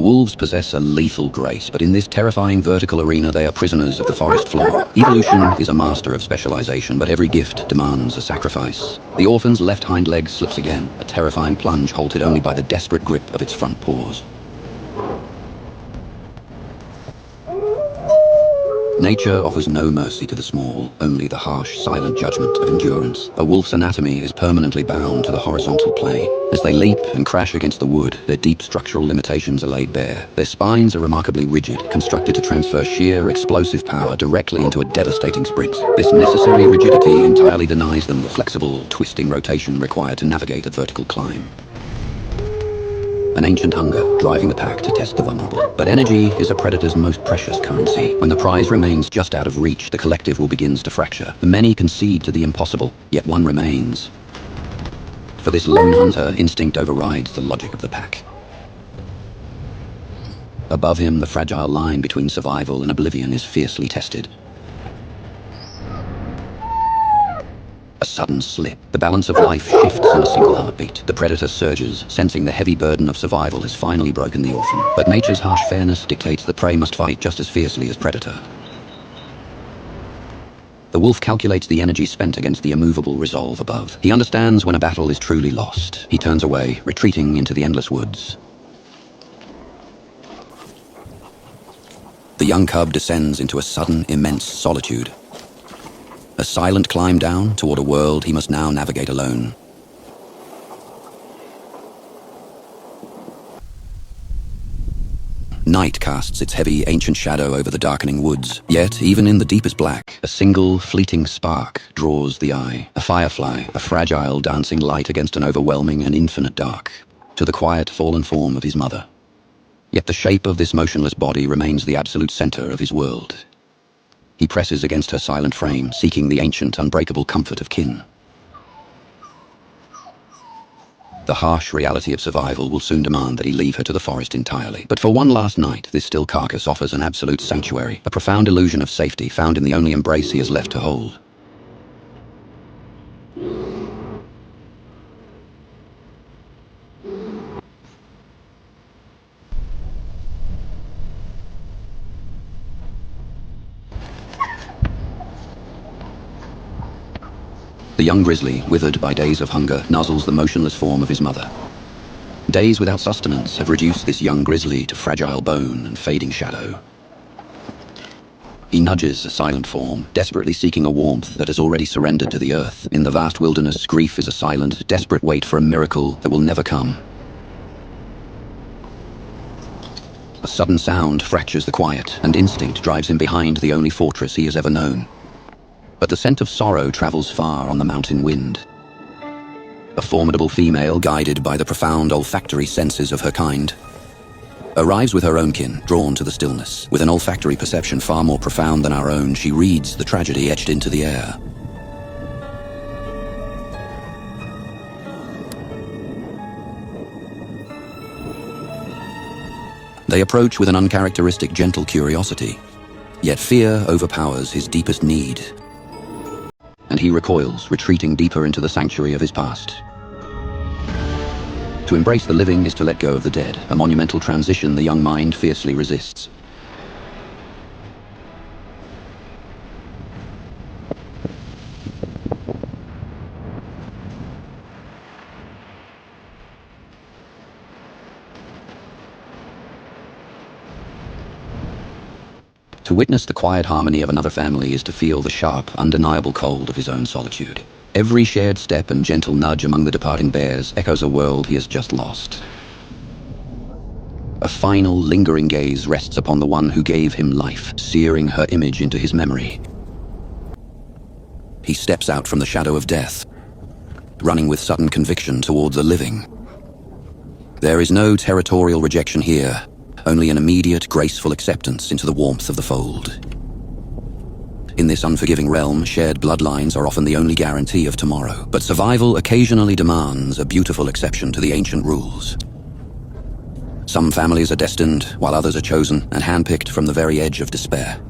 The wolves possess a lethal grace, but in this terrifying vertical arena they are prisoners of the forest floor. Evolution is a master of specialization, but every gift demands a sacrifice. The orphan's left hind leg slips again, a terrifying plunge halted only by the desperate grip of its front paws. Nature offers no mercy to the small, only the harsh, silent judgment of endurance. A wolf's anatomy is permanently bound to the horizontal plane. As they leap and crash against the wood, their deep structural limitations are laid bare. Their spines are remarkably rigid, constructed to transfer sheer, explosive power directly into a devastating sprint. This necessary rigidity entirely denies them the flexible, twisting rotation required to navigate a vertical climb. An ancient hunger, driving the pack to test the vulnerable. But energy is a predator's most precious currency. When the prize remains just out of reach, the collective will begin to fracture. The many concede to the impossible, yet one remains. For this lone hunter, instinct overrides the logic of the pack. Above him, the fragile line between survival and oblivion is fiercely tested. A sudden slip. The balance of life shifts in a single heartbeat. The predator surges, sensing the heavy burden of survival has finally broken the orphan. But nature's harsh fairness dictates the prey must fight just as fiercely as predator. The wolf calculates the energy spent against the immovable resolve above. He understands when a battle is truly lost. He turns away, retreating into the endless woods. The young cub descends into a sudden, immense solitude. A silent climb down toward a world he must now navigate alone. Night casts its heavy, ancient shadow over the darkening woods. Yet, even in the deepest black, a single, fleeting spark draws the eye. A firefly, a fragile, dancing light against an overwhelming and infinite dark, to the quiet, fallen form of his mother. Yet the shape of this motionless body remains the absolute center of his world. He presses against her silent frame, seeking the ancient, unbreakable comfort of kin. The harsh reality of survival will soon demand that he leave her to the forest entirely. But for one last night, this still carcass offers an absolute sanctuary, a profound illusion of safety found in the only embrace he has left to hold. The young grizzly, withered by days of hunger, nuzzles the motionless form of his mother. Days without sustenance have reduced this young grizzly to fragile bone and fading shadow. He nudges a silent form, desperately seeking a warmth that has already surrendered to the earth. In the vast wilderness, grief is a silent, desperate wait for a miracle that will never come. A sudden sound fractures the quiet, and instinct drives him behind the only fortress he has ever known. But the scent of sorrow travels far on the mountain wind. A formidable female, guided by the profound olfactory senses of her kind, arrives with her own kin, drawn to the stillness. With an olfactory perception far more profound than our own, she reads the tragedy etched into the air. They approach with an uncharacteristic gentle curiosity, yet fear overpowers his deepest need, and he recoils, retreating deeper into the sanctuary of his past. To embrace the living is to let go of the dead, a monumental transition the young mind fiercely resists. To witness the quiet harmony of another family is to feel the sharp, undeniable cold of his own solitude. Every shared step and gentle nudge among the departing bears echoes a world he has just lost. A final, lingering gaze rests upon the one who gave him life, searing her image into his memory. He steps out from the shadow of death, running with sudden conviction towards the living. There is no territorial rejection here, only an immediate, graceful acceptance into the warmth of the fold. In this unforgiving realm, shared bloodlines are often the only guarantee of tomorrow, but survival occasionally demands a beautiful exception to the ancient rules. Some families are destined, while others are chosen and handpicked from the very edge of despair.